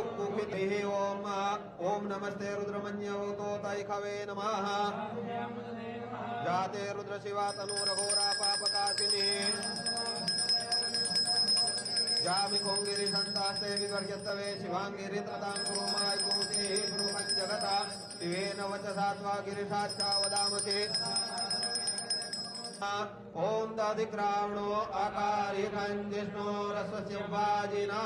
आयुक्कुखितिः ओम नमस्ते रुद्रमन्यवतो तैखवे नमः जाते रुद्र शिवा तनुरघोरा पापकाशिनी जामि कोंगिरि संतास्ते विवर्यस्तवे शिवांगिरि ततां कुरुमाय कुरुते ब्रूहं जगता शिवेन वचसा त्वा गिरिशाच्चा वदामके ओम दधिक्रावणो आकारिकं जिष्णो रसस्य वाजिना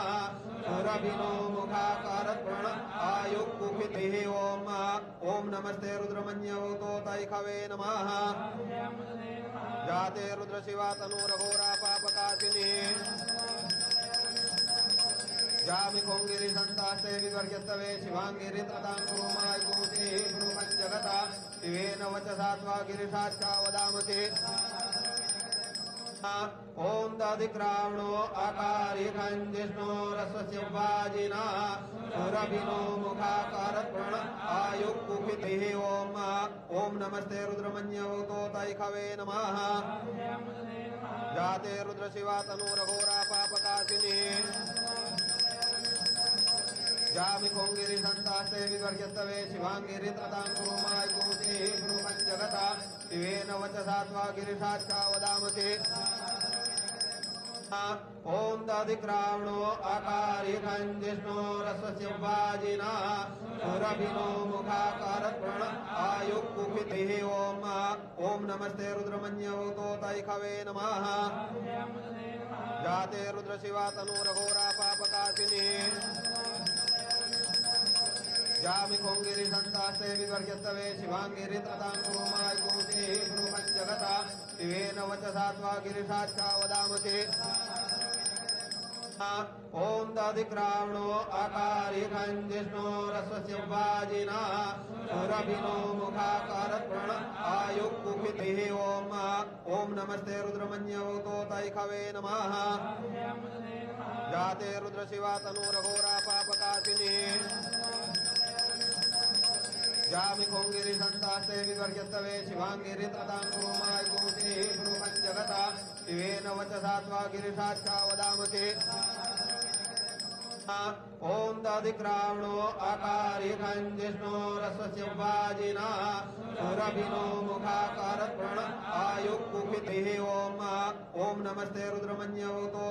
सुरभिनो मुखाकारत्प्रण आयुक्कुखितिः ओम नमस्ते रुद्रमन्यवतो तैखवे नमः जाते रुद्र शिवा तनुरघोरा पापकाशिनी जामि कोंगिरि संतास्ते विवर्यस्तवे शिवांगिरि ततां कुरुमाय कुरुते ब्रूहं जगता शिवेन वचसा त्वा गिरिशाच्चा वदामके ओम दधिक्रावणो आकारिकं जिष्णो रसस्य वाजिना सुरभिनो मुखाकारत्प्रण आयुक्कुखितिः ओम नमस्ते रुद्रमन्यवतो तैखवे नमः जाते रुद्र शिवा तनुरघोरा पापकाशिनी जामि कोंगिरि संतास्ते विवर्यस्तवे शिवांगिरि ततां कुरुमाय कुरुते ब्रूहं जगता शिवेन वचसा त्वा गिरिशाच्चा वदामके ओम दधिक्रावणो आकारिकं जिष्णो रसस्य वाजिना सुरभिनो मुखाकारत्प्रण आयुक्कुखितिः ओम नमस्ते रुद्रमन्यवतो तैखवे नमः जाते रुद्र शिवा तनुरघोरा पापकाशिनी जामि कोंगिरि संतास्ते विवर्यस्तवे शिवांगिरि ततां कुरुमाय कुरुते ब्रूहं जगता शिवेन वचसा त्वा गिरिशाच्चा वदामके ओम दधिक्रावणो आकारिकं जिष्णो रसस्य वाजिना सुरभिनो मुखाकारत्प्रण आयुक्कुखितिः ओम नमस्ते रुद्रमन्यवतो तैखवे नमः जाते रुद्र शिवा तनुरघोरा पापकाशिनी जामि कोंगिरि संतास्ते विवर्यस्तवे शिवांगिरि ततां कुरुमाय कुरुते ब्रूहं जगता शिवेन वचसा त्वा गिरिशाच्चा वदामके ओम दधिक्रावणो आकारिकं जिष्णो रसस्य वाजिना सुरभिनो मुखाकारत्प्रण आयुक्कुखितिः ओम नमस्ते रुद्रमन्यवतो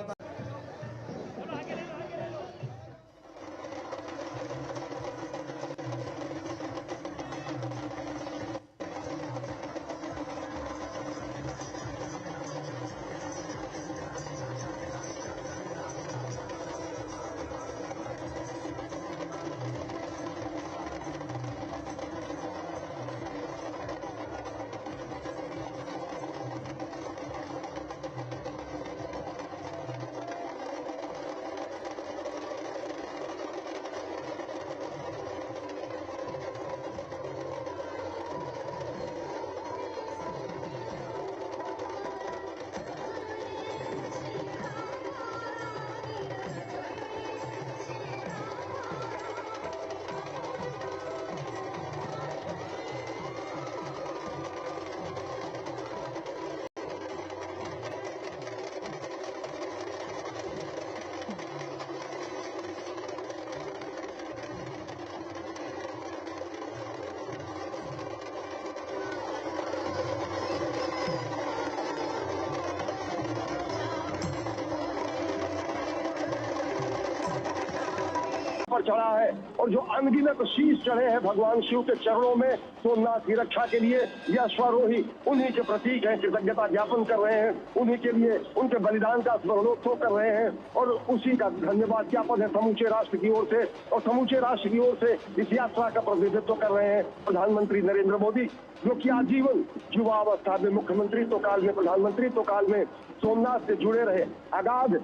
पर चढ़ा है और जो अनगिनत शीश चढ़े हैं भगवान शिव के चरणों में सोमनाथ की रक्षा के लिए, यह स्वरोही उन्हीं के प्रतीक हैं। कृतज्ञता ज्ञापन कर रहे हैं, उन्हीं के लिए उनके बलिदान का स्मरणोत्सव कर रहे हैं और उसी का धन्यवाद ज्ञापन है समूचे राष्ट्र की ओर से। और समूचे राष्ट्र की ओर से इस यात्रा का प्रतिनिधित्व कर रहे हैं प्रधानमंत्री नरेंद्र मोदी, जो कि आजीवन युवावस्था में मुख्यमंत्री तो काल में प्रधानमंत्री तो काल में सोमनाथ से जुड़े रहे, अगाध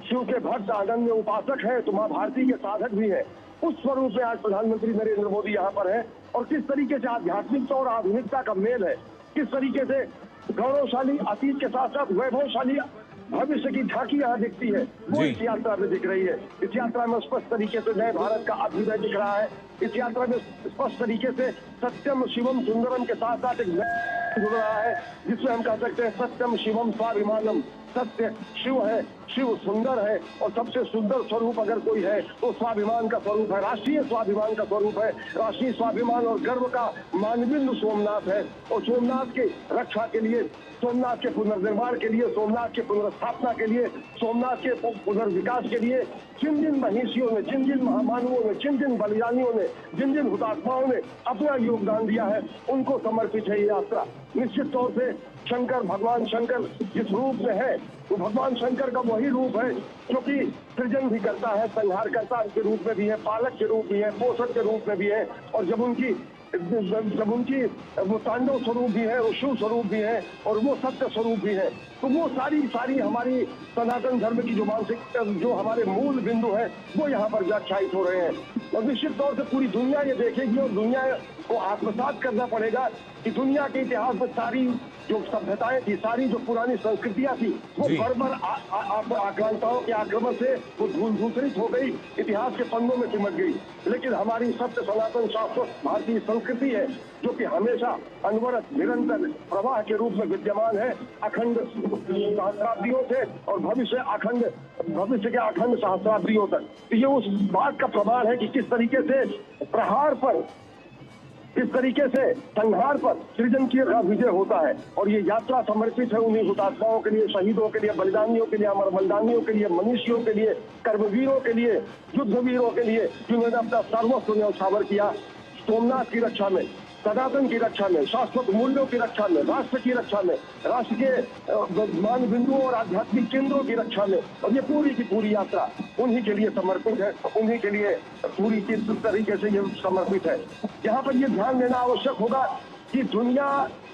शिव के भक्त अनन्य उपासक है, तो मां भारती के साधक भी है। उस स्वरूप में आज प्रधानमंत्री नरेंद्र मोदी यहाँ पर है और किस तरीके से आध्यात्मिकता और आधुनिकता का मेल है, किस तरीके से गौरवशाली अतीत के साथ साथ वैभवशाली भविष्य की झांकी यहाँ दिखती है, वो इस यात्रा में दिख रही है। इस यात्रा में स्पष्ट तरीके से नए भारत का अभ्युदय दिख रहा है। इस यात्रा में स्पष्ट तरीके से सत्यम शिवम सुंदरम के साथ साथ एक जुड़ रहा है, जिसमें हम कह सकते हैं सत्यम शिवम स्वाभिमानम। सत्य शिव है शिव सुंदर है और सबसे सुंदर स्वरूप अगर कोई है तो स्वाभिमान का स्वरूप है, राष्ट्रीय स्वाभिमान का स्वरूप है। राष्ट्रीय स्वाभिमान और गर्व का मानबिंदु सोमनाथ है और सोमनाथ की रक्षा के लिए, सोमनाथ के पुनर्निर्माण के लिए, सोमनाथ के पुनर्स्थापना के लिए, सोमनाथ के पुनर्विकास के लिए जिन जिन महिषियों ने, जिन जिन महामानवों ने, जिन जिन बलिदानियों ने, जिन जिन हुतात्माओं ने अपना योगदान दिया है, उनको समर्पित है ये यात्रा। निश्चित तौर से शंकर, भगवान शंकर जिस रूप में है, तो भगवान शंकर का वही रूप है जो कि सृजन भी करता है, संहारकर्ता के रूप में भी है, पालक के रूप भी है, पोषक के रूप में भी है, और जब उनकी वो तांडव स्वरूप भी है, वो शिव स्वरूप भी है और वो सत्य स्वरूप भी है। तो वो सारी हमारी सनातन धर्म की जो मानसिक, जो हमारे मूल बिंदु है, वो यहाँ पर व्याख्यायित हो रहे हैं। और निश्चित तौर से पूरी दुनिया ये देखेगी और दुनिया को आत्मसात करना पड़ेगा कि दुनिया के इतिहास में सारी जो सभ्यताएं थी, सारी जो पुरानी संस्कृतियां थी, वो बर्बर आक्रांताओं के आक्रमण से वो धूसरित हो गई, इतिहास के पन्नों में सिमट गई। लेकिन हमारी सत्य सनातन शाश्वत भारतीय संस्कृति है जो कि हमेशा अनवरत निरंतर प्रवाह के रूप में विद्यमान है, अखंड सहस्राब्दियों से और भविष्य के अखंड सहस्राब्दियों तक। तो ये उस बात का प्रमाण है कि किस तरीके से प्रहार पर, इस तरीके से संहार पर सृजन की विजय होता है। और ये यात्रा समर्पित है उन्हीं हुतात्माओं के लिए, शहीदों के लिए, बलिदानियों के लिए, अमर बलिदानियों के लिए, मनुष्यों के लिए, कर्मवीरों के लिए, युद्धवीरों के लिए, जिन्होंने अपना सर्वस्व न्यौछावर किया सोमनाथ की रक्षा में, सनातन की रक्षा में, शाश्वत मूल्यों की रक्षा में, राष्ट्र की रक्षा में, राष्ट्र के मान बिंदुओं और आध्यात्मिक केंद्रों की रक्षा में। और ये पूरी की पूरी यात्रा उन्हीं के लिए समर्पित है, उन्हीं के लिए पूरी तरीके से ये समर्पित है। यहाँ पर ये ध्यान देना आवश्यक होगा कि दुनिया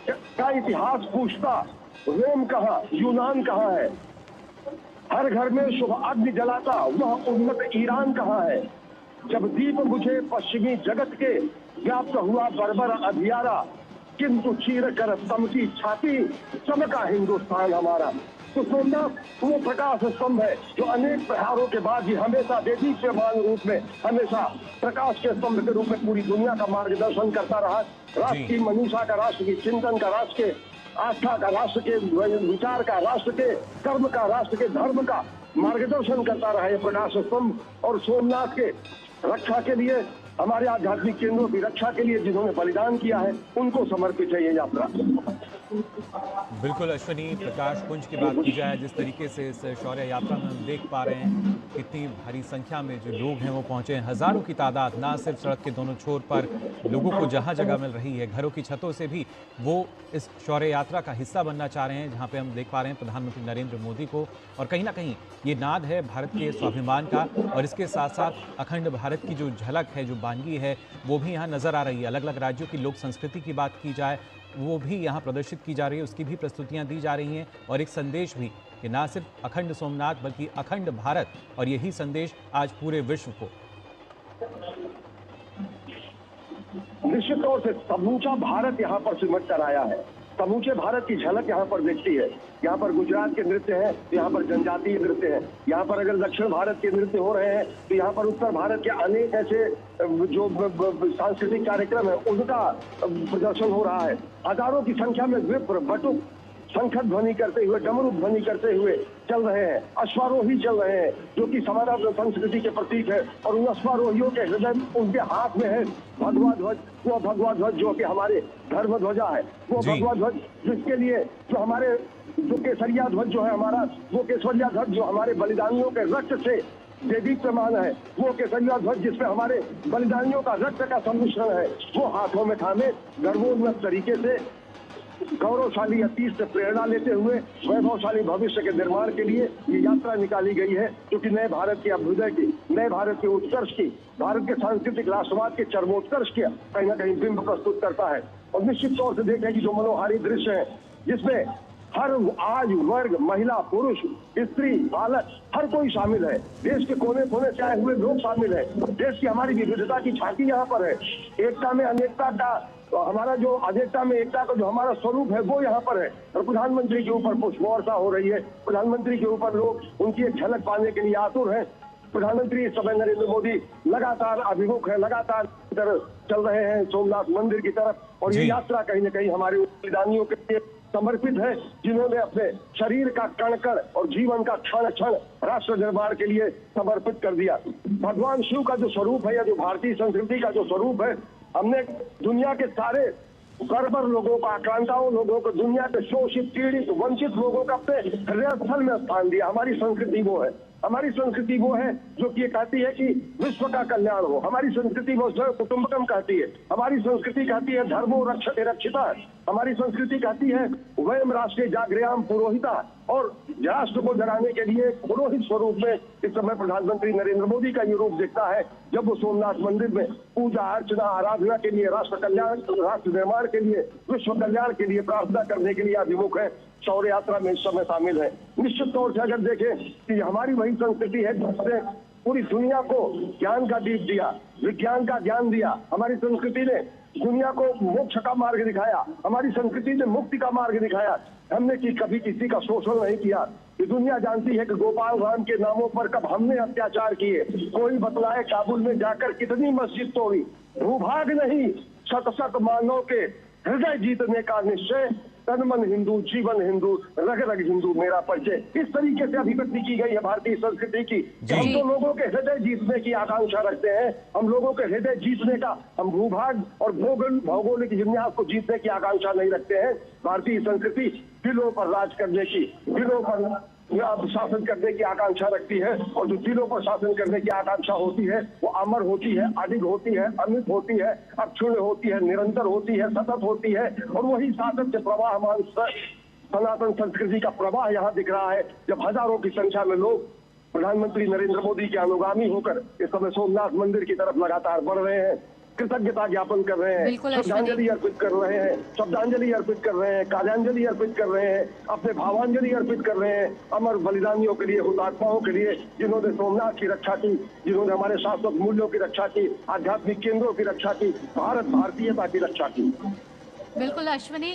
का इतिहास पूछता रोम कहाँ, यूनान कहाँ है, हर घर में शुभ अग्नि जलाता वह उन्नत ईरान कहाँ है, जब दीप बुझे पश्चिमी जगत के व्याप्त हुआ बर्बर अधियारा, किंतु चीर कर स्तंभ की छाती चमका हिंदुस्तान हमारा। तो सोमनाथ वो प्रकाश स्तंभ है जो अनेक प्रहारों के बाद भी हमेशा देदीप्यमान रूप में, हमेशा प्रकाश के स्तंभ के रूप में पूरी दुनिया का मार्गदर्शन करता रहा। राष्ट्र की मनीषा का, राष्ट्र की चिंतन का, राष्ट्र के आस्था का, राष्ट्र के विचार का, राष्ट्र के कर्म का, राष्ट्र के धर्म का मार्गदर्शन करता रहा ये प्रकाश स्तंभ। और सोमनाथ के रक्षा के लिए, हमारे आध्यात्मिक केंद्रों की रक्षा के लिए जिन्होंने बलिदान किया है, उनको समर्पित है ये यात्रा। बिल्कुल अश्विनी, प्रकाश पुंज की बात की जाए, जिस तरीके से इस शौर्य यात्रा में हम देख पा रहे हैं कितनी भारी संख्या में जो लोग हैं वो पहुंचे हैं, हजारों की तादाद, ना सिर्फ सड़क के दोनों छोर पर लोगों को जहां जगह मिल रही है, घरों की छतों से भी वो इस शौर्य यात्रा का हिस्सा बनना चाह रहे हैं, जहां पे हम देख पा रहे हैं प्रधानमंत्री नरेंद्र मोदी को। और कहीं ना कहीं ये नाद है भारत के स्वाभिमान का, और इसके साथ साथ अखंड भारत की जो झलक है, जो बानगी है, वो भी यहाँ नजर आ रही है। अलग अलग राज्यों की लोक संस्कृति की बात की जाए, वो भी यहाँ प्रदर्शित की जा रही है, उसकी भी प्रस्तुतियाँ दी जा रही हैं, और एक संदेश भी कि ना सिर्फ अखंड सोमनाथ बल्कि अखंड भारत, और यही संदेश आज पूरे विश्व को। निश्चित तौर से समूचा भारत यहाँ पर सिमट कर आया है, समूचे भारत की झलक यहाँ पर दिखती है। यहाँ पर गुजरात के नृत्य हैं, यहाँ पर जनजातीय नृत्य हैं, यहाँ पर अगर दक्षिण भारत के नृत्य हो रहे हैं तो यहाँ पर उत्तर भारत के अनेक ऐसे जो सांस्कृतिक कार्यक्रम है उनका प्रदर्शन हो रहा है। हजारों की संख्या में विप्र, बटुक शंखर ध्वनि करते हुए, डमरू ध्वनि करते हुए चल रहे हैं, अश्वारोही चल रहे हैं जो कि हमारा संस्कृति के प्रतीक है। और उन अश्वारोहियों के हृदय, उनके हाथ में है भगवा ध्वज, वो भगवा ध्वज जो कि हमारे धर्म ध्वजा है, वो भगवा ध्वज जिसके लिए जो हमारे जो केसरिया ध्वज जो है हमारा, वो केसरिया ध्वज जो हमारे बलिदानियों के रक्त से देदीप्यमान है, वो केसरिया ध्वज जिसमें हमारे बलिदानियों का रक्त का सम्मिश्रण है, वो हाथों में थामे गर्वोन्नत तरीके से गौरवशाली अतीत से प्रेरणा लेते हुए वैभवशाली भविष्य के निर्माण के लिए ये यात्रा निकाली गई है, जो कि नए भारत के अभ्युदय की, नए भारत के उत्कर्ष की, भारत के सांस्कृतिक राष्ट्रवाद के चरमोत्कर्ष के कहीं ना कहीं बिंब प्रस्तुत करता है। और निश्चित तौर से देखें कि जो मनोहारी दृश्य है जिसमें हर आयु वर्ग, महिला, पुरुष, स्त्री, बालक, हर कोई शामिल है, देश के कोने कोने से आए हुए लोग शामिल है, देश की हमारी विविधता की झांकी यहाँ पर है, एकता में अनेकता का, तो हमारा जो अनेकता में एकता का जो हमारा स्वरूप है वो यहाँ पर है। और प्रधानमंत्री के ऊपर पुष्प वर्षा हो रही है, प्रधानमंत्री के ऊपर लोग उनकी एक झलक पाने के लिए आतुर हैं। प्रधानमंत्री इस समय नरेंद्र मोदी लगातार अभिमुख है, लगातार चल रहे हैं सोमनाथ मंदिर की तरफ। और ये यात्रा कहीं ना कहीं हमारे बलिदानियों के लिए, समर्पित हैं, जिन्होंने अपने शरीर का कण कण और जीवन का क्षण क्षण राष्ट्र निर्माण के लिए समर्पित कर दिया। भगवान शिव का जो स्वरूप है या जो भारतीय संस्कृति का जो स्वरूप है, हमने दुनिया के सारे गड़बड़ लोगों को, आक्रांताओं लोगों को, दुनिया के शोषित, पीड़ित, वंचित लोगों का अपने हृदय स्थल में स्थान दिया। हमारी संस्कृति वो है, हमारी संस्कृति वो है जो कि ये कहती है कि विश्व का कल्याण हो। हमारी संस्कृति वो कुटुंबकम कहती है, हमारी संस्कृति कहती है धर्मो रक्षते रक्षिता, हमारी संस्कृति कहती है वयम राष्ट्रीय जागृयाम पुरोहिता। और राष्ट्र को जगाने के लिए पुरोहित स्वरूप में इस समय प्रधानमंत्री नरेंद्र मोदी का ये रूप दिखता है, जब वो सोमनाथ मंदिर में पूजा अर्चना आराधना के लिए, राष्ट्र कल्याण, राष्ट्र निर्माण के लिए, विश्व कल्याण के लिए प्रार्थना करने के लिए अभिमुख है। शौर्य यात्रा में इस समय शामिल है। निश्चित तौर से अगर देखें कि हमारी वही संस्कृति है जिसने पूरी दुनिया को ज्ञान का दीप दिया, विज्ञान का ज्ञान दिया। हमारी संस्कृति ने दुनिया को मोक्ष का मार्ग दिखाया, हमारी संस्कृति ने मुक्ति का मार्ग दिखाया। हमने कभी किसी का शोषण नहीं किया। ये दुनिया जानती है कि गोपाल राम के नामों पर कब हमने अत्याचार किए। कोई बतलाए काबुल में जाकर कितनी मस्जिद तोड़ी। भूभाग नहीं, शत शत मानव के हृदय जीतने का निश्चय, तन मन हिंदू, जीवन हिंदू, रग रग हिंदू मेरा परिचय। इस तरीके से अभिव्यक्ति की गई है भारतीय संस्कृति की। हम तो लोगों के हृदय जीतने की आकांक्षा रखते हैं। हम लोगों के हृदय जीतने का, हम भूभाग और भौगोलिक विन्यास को जीतने की आकांक्षा नहीं रखते हैं। भारतीय संस्कृति दिलों पर राज करने की, दिलों पर शासन करने की आकांक्षा रखती है। और जो दिलों पर शासन करने की आकांक्षा होती है वो अमर होती है, अडिग होती है, अमित होती है, अक्षुण्ण होती है, निरंतर होती है, सतत होती है। और वही सातत्य प्रवाहमान सनातन संस्कृति का प्रवाह यहाँ दिख रहा है, जब हजारों की संख्या में लोग प्रधानमंत्री नरेंद्र मोदी के अनुगामी होकर इस समय सोमनाथ मंदिर की तरफ लगातार बढ़ रहे हैं, कृतज्ञता ज्ञापन कर रहे हैं, श्रद्धांजलि अर्पित कर रहे हैं, शब्दांजलि अर्पित कर रहे हैं, कार्यांजलि अर्पित कर रहे हैं, अपने भावांजलि अर्पित कर रहे हैं अमर बलिदानियों के लिए, हुतात्माओं के लिए, जिन्होंने सोमनाथ की रक्षा की, जिन्होंने हमारे शाश्वत मूल्यों की रक्षा की, आध्यात्मिक केंद्रों की रक्षा की, भारतीयता की रक्षा की। बिल्कुल अश्विनी,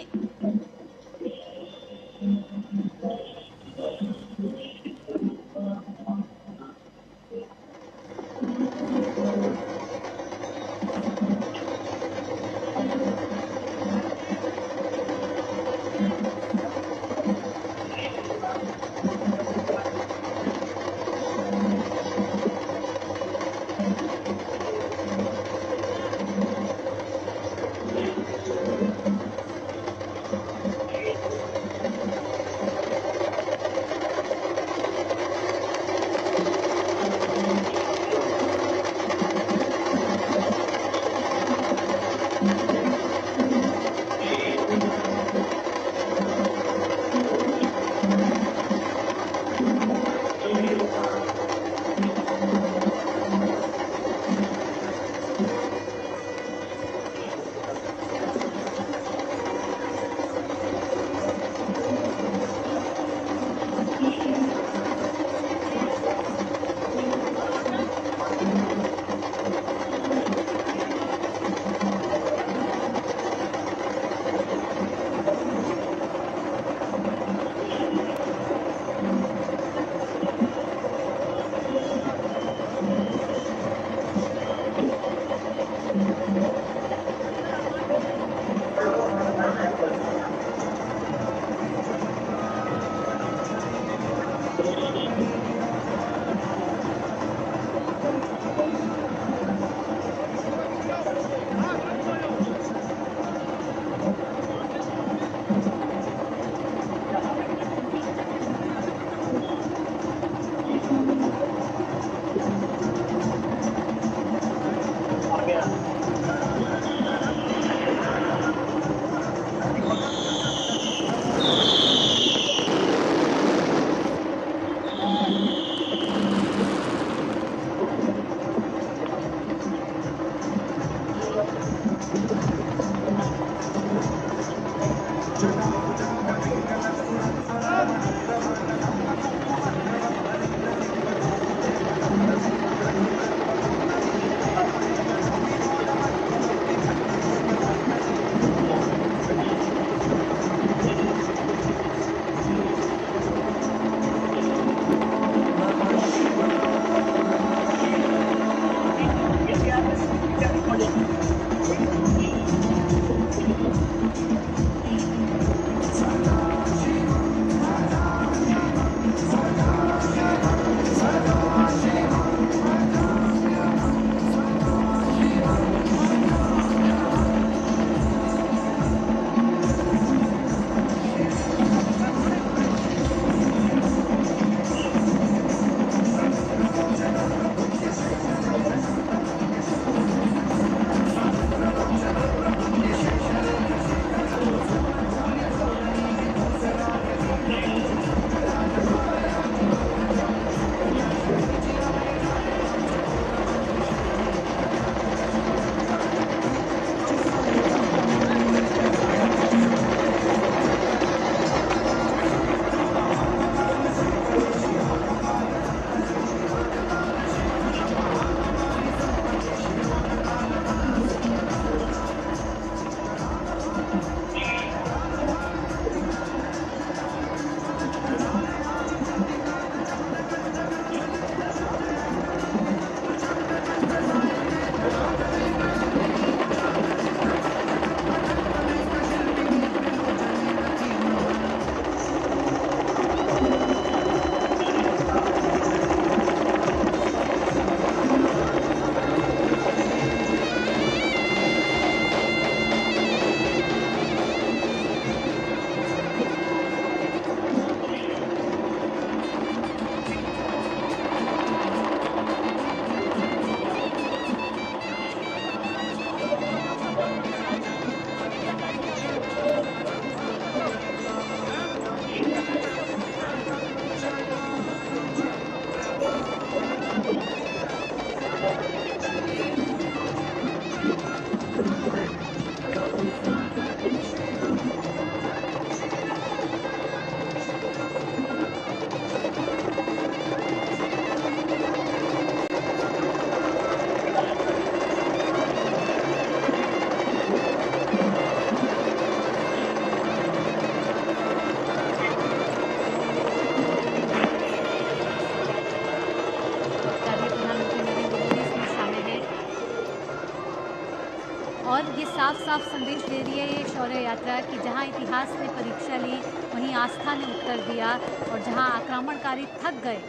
और ये साफ साफ संदेश दे रही है ये शौर्य यात्रा कि जहाँ इतिहास ने परीक्षा ली वहीं आस्था ने उत्तर दिया, और जहाँ आक्रमणकारी थक गए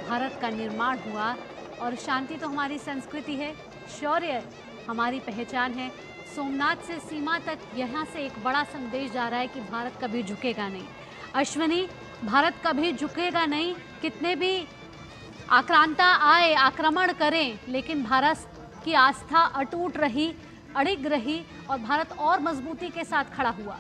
भारत का निर्माण हुआ। और शांति तो हमारी संस्कृति है, शौर्य हमारी पहचान है। सोमनाथ से सीमा तक यहाँ से एक बड़ा संदेश जा रहा है कि भारत कभी झुकेगा नहीं। अश्विनी, भारत कभी झुकेगा नहीं, कितने भी आक्रांता आए, आक्रमण करें, लेकिन भारत की आस्था अटूट रही, अड़िग रही, और भारत और मजबूती के साथ खड़ा हुआ।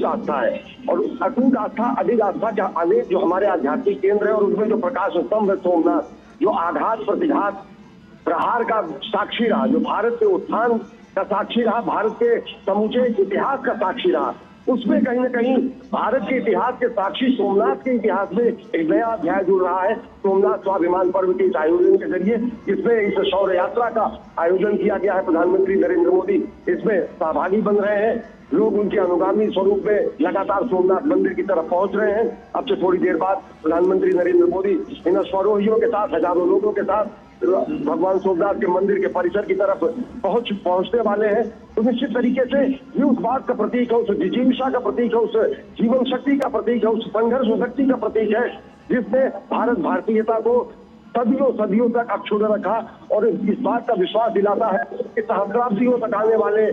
आस्था है और अटूट आस्था, अडिग आस्था के अनेक जो हमारे आध्यात्मिक केंद्र है, और उनमें जो प्रकाश स्तंभ है सोमनाथ, जो आघात प्रतिघात प्रहार का साक्षी रहा, जो भारत के उत्थान का साक्षी रहा, भारत के समूचे इतिहास का साक्षी रहा, उसमें कहीं न कहीं भारत के इतिहास के साक्षी सोमनाथ के इतिहास में एक नया अध्याय जुड़ रहा है। सोमनाथ स्वाभिमान पर्व के इस आयोजन के जरिए, जिसमें इस शौर्य यात्रा का आयोजन किया गया है, प्रधानमंत्री नरेंद्र मोदी इसमें सहभागी बन रहे हैं। लोग उनके अनुगामी स्वरूप में लगातार सोमनाथ मंदिर की तरफ पहुंच रहे हैं। अब से थोड़ी देर बाद प्रधानमंत्री नरेंद्र मोदी इन अश्वारोहियों के साथ, हजारों लोगों के साथ भगवान सोमनाथ के मंदिर के परिसर की तरफ पहुंचने वाले हैं। तो निश्चित तरीके से ये उस बात का प्रतीक है, उस जिजीविषा का प्रतीक है, उस जीवन शक्ति का प्रतीक है, उस संघर्ष शक्ति का प्रतीक है, जिसने भारत भारतीयता को सदियों सदियों तक अक्षुण्ण रखा, और इस बात का विश्वास दिलाता है कि सहस्राब्दियों तक आने वाले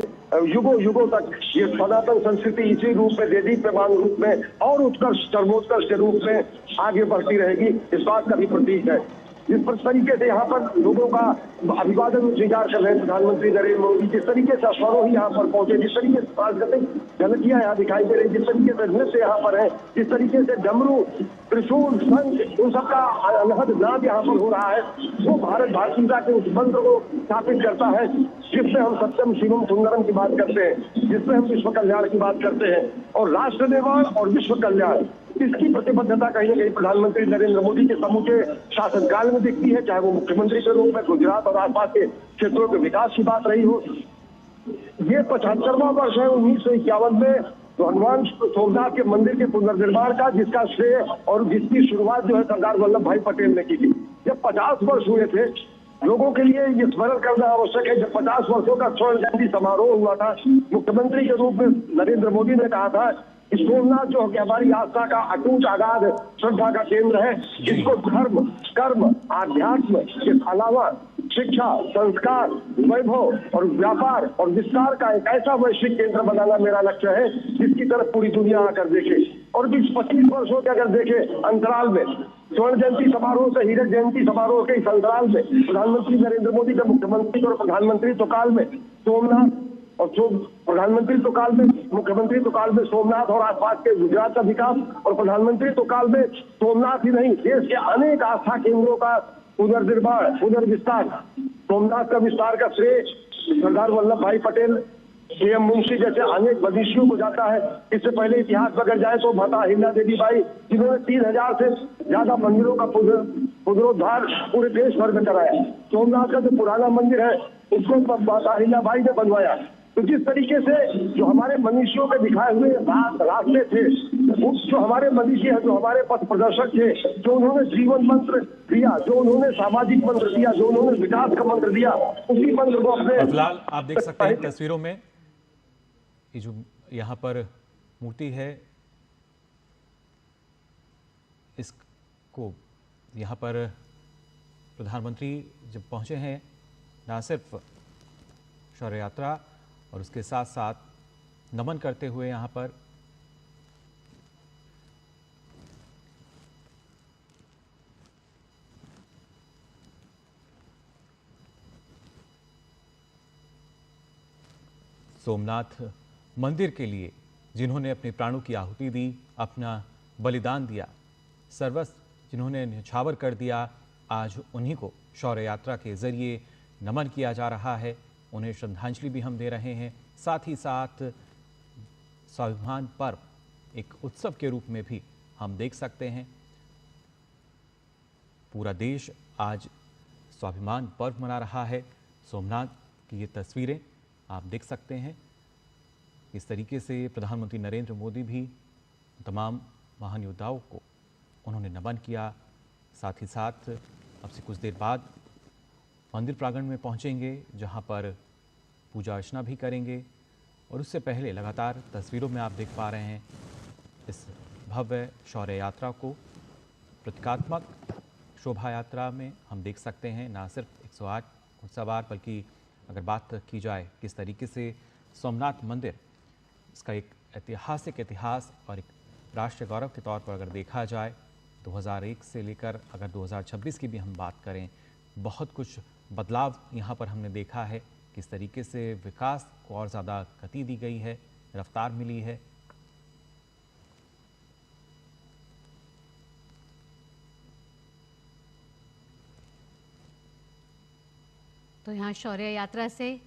युगों युगों तक ये सनातन संस्कृति इसी रूप में, देदीप्यमान रूप में और उत्कर्ष सर्वोत्कर्ष के रूप में आगे बढ़ती रहेगी। इस बात का भी प्रतीक है। जिस तरीके से यहाँ पर लोगों का अभिवादन स्वीकार कर रहे हैं प्रधानमंत्री नरेंद्र मोदी, जिस तरीके से अश्वारोही यहाँ पर पहुंचे, जिस तरीके से सांस्कृतिक झलकियां यहाँ दिखाई दे रही, जिस तरीके से नृत्य यहाँ पर है, जिस तरीके से डमरू, त्रिशूल, शंख, उन सबका अनहद नाद यहाँ पर हो रहा है, वो भारत भारतीयता के उस मंत्र को स्थापित करता है, जिसमें हम सत्यम शिवम सुंदरम की बात करते हैं, जिसमें हम विश्व कल्याण की बात करते हैं, और राष्ट्र निर्माण और विश्व कल्याण, इसकी प्रतिबद्धता कहीं न कहीं प्रधानमंत्री नरेंद्र मोदी के समूचे शासनकाल में दिखती है, चाहे वो मुख्यमंत्री के रूप में गुजरात और आसपास के क्षेत्रों के विकास की बात रही हो। ये 75वां वर्ष है 1951 में भगवान सोमनाथ के मंदिर के पुनर्निर्माण का, जिसका श्रेय और जिसकी शुरुआत जो है सरदार वल्लभ भाई पटेल ने की थी। जब 50 वर्ष हुए थे, लोगों के लिए ये स्मरण करना आवश्यक है, जब 50 वर्षों का स्वर्ण जयंती समारोह हुआ था, मुख्यमंत्री के रूप में नरेंद्र मोदी ने कहा था कि सोमनाथ जो कि हमारी आस्था का अटूट आगाध श्रद्धा का केंद्र है, इसको धर्म, कर्म, आध्यात्म के अलावा शिक्षा, संस्कार, वैभव और व्यापार और विस्तार का एक ऐसा वैश्विक केंद्र बनाना मेरा लक्ष्य है, जिसकी तरफ पूरी दुनिया आकर देखे। और 20-25 वर्षों के अगर देखे अंतराल में, स्वर्ण जयंती समारोह से हीरक जयंती समारोह के इस अंतराल में, प्रधानमंत्री नरेंद्र मोदी के मुख्यमंत्री और प्रधानमंत्री तो काल में सोमनाथ और प्रधानमंत्री तो काल में, मुख्यमंत्री तो काल में सोमनाथ और आसपास के गुजरात का विकास, और प्रधानमंत्री तो काल में सोमनाथ ही नहीं, देश के अनेक आस्था केंद्रों का पुनर्निर्माण, पुनर्विस्तार, सोमनाथ का विस्तार का श्रेय सरदार वल्लभ भाई पटेल, सीएम मुंशी जैसे अनेक मनीषियों को जाता है। इससे पहले इतिहास में अगर जाए तो माता अहिल्या देवी बाई, जिन्होंने 3000 से ज्यादा मंदिरों का पुनरुद्धार पूरे देश भर में कराया। सोमनाथ का जो पुराना मंदिर है उसको माता अहिल्या बाई ने बनवाया। तो जिस तरीके से जो हमारे मनीषियों के दिखाए हुए रास्ते थे, जो हमारे मनीषी हैं, जो हमारे पथ प्रदर्शक थे, जो उन्होंने जीवन मंत्र दिया, जो उन्होंने सामाजिक मंत्र दिया, जो उन्होंने विकास का मंत्र दिया, उसी मंत्र को अपने। फिलहाल आप देख सकते हैं तस्वीरों में ये जो यहाँ पर मूर्ति है, इसको यहाँ पर प्रधानमंत्री जब पहुँचे हैं, न सिर्फ शौर्य यात्रा और उसके साथ साथ नमन करते हुए यहाँ पर सोमनाथ मंदिर के लिए जिन्होंने अपने प्राणों की आहुति दी, अपना बलिदान दिया, सर्वस्व जिन्होंने न्यौछावर कर दिया, आज उन्हीं को शौर्य यात्रा के जरिए नमन किया जा रहा है, उन्हें श्रद्धांजलि भी हम दे रहे हैं। साथ ही साथ स्वाभिमान पर्व एक उत्सव के रूप में भी हम देख सकते हैं। पूरा देश आज स्वाभिमान पर्व मना रहा है। सोमनाथ की ये तस्वीरें आप देख सकते हैं। इस तरीके से प्रधानमंत्री नरेंद्र मोदी भी तमाम महान योद्धाओं को उन्होंने नमन किया, साथ ही साथ अब से कुछ देर बाद मंदिर प्रांगण में पहुंचेंगे, जहां पर पूजा अर्चना भी करेंगे। और उससे पहले लगातार तस्वीरों में आप देख पा रहे हैं इस भव्य शौर्य यात्रा को। प्रतीकात्मक शोभा यात्रा में हम देख सकते हैं न सिर्फ 108 घुड़सवार, बल्कि अगर बात की जाए किस तरीके से सोमनाथ मंदिर, इसका एक ऐतिहासिक इतिहास और एक राष्ट्रीय गौरव के तौर पर अगर देखा जाए 2001 से लेकर अगर 2026 की भी हम बात करें, बहुत कुछ बदलाव यहाँ पर हमने देखा है। किस तरीके से विकास को और ज़्यादा गति दी गई है, रफ्तार मिली है। तो यहाँ शौर्य यात्रा से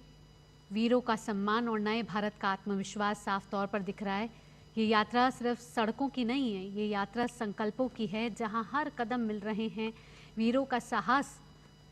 वीरों का सम्मान और नए भारत का आत्मविश्वास साफ तौर पर दिख रहा है। ये यात्रा सिर्फ सड़कों की नहीं है, ये यात्रा संकल्पों की है, जहाँ हर कदम मिल रहे हैं वीरों का साहस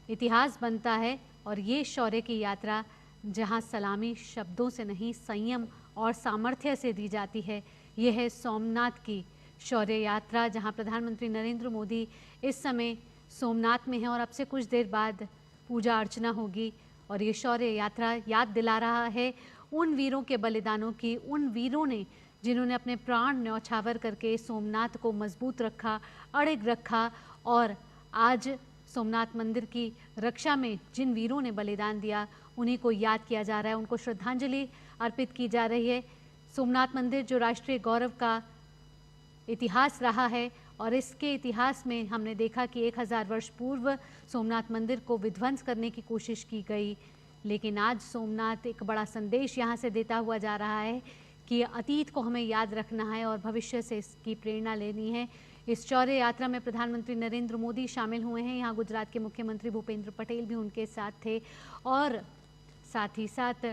इतिहास बनता है। और ये शौर्य की यात्रा जहाँ सलामी शब्दों से नहीं, संयम और सामर्थ्य से दी जाती है। ये है सोमनाथ की शौर्य यात्रा, जहाँ प्रधानमंत्री नरेंद्र मोदी इस समय सोमनाथ में हैं और अब से कुछ देर बाद पूजा अर्चना होगी। और ये शौर्य यात्रा याद दिला रहा है उन वीरों के बलिदानों की, उन वीरों ने जिन्होंने अपने प्राण न्यौछावर करके सोमनाथ को मजबूत रखा, अड़िग रखा। और आज सोमनाथ मंदिर की रक्षा में जिन वीरों ने बलिदान दिया, उन्हीं को याद किया जा रहा है, उनको श्रद्धांजलि अर्पित की जा रही है। सोमनाथ मंदिर जो राष्ट्रीय गौरव का इतिहास रहा है, और इसके इतिहास में हमने देखा कि 1000 वर्ष पूर्व सोमनाथ मंदिर को विध्वंस करने की कोशिश की गई, लेकिन आज सोमनाथ एक बड़ा संदेश यहाँ से देता हुआ जा रहा है कि अतीत को हमें याद रखना है और भविष्य से इसकी प्रेरणा लेनी है। इस शौर्य यात्रा में प्रधानमंत्री नरेंद्र मोदी शामिल हुए हैं। यहाँ गुजरात के मुख्यमंत्री भूपेंद्र पटेल भी उनके साथ थे और साथ ही साथ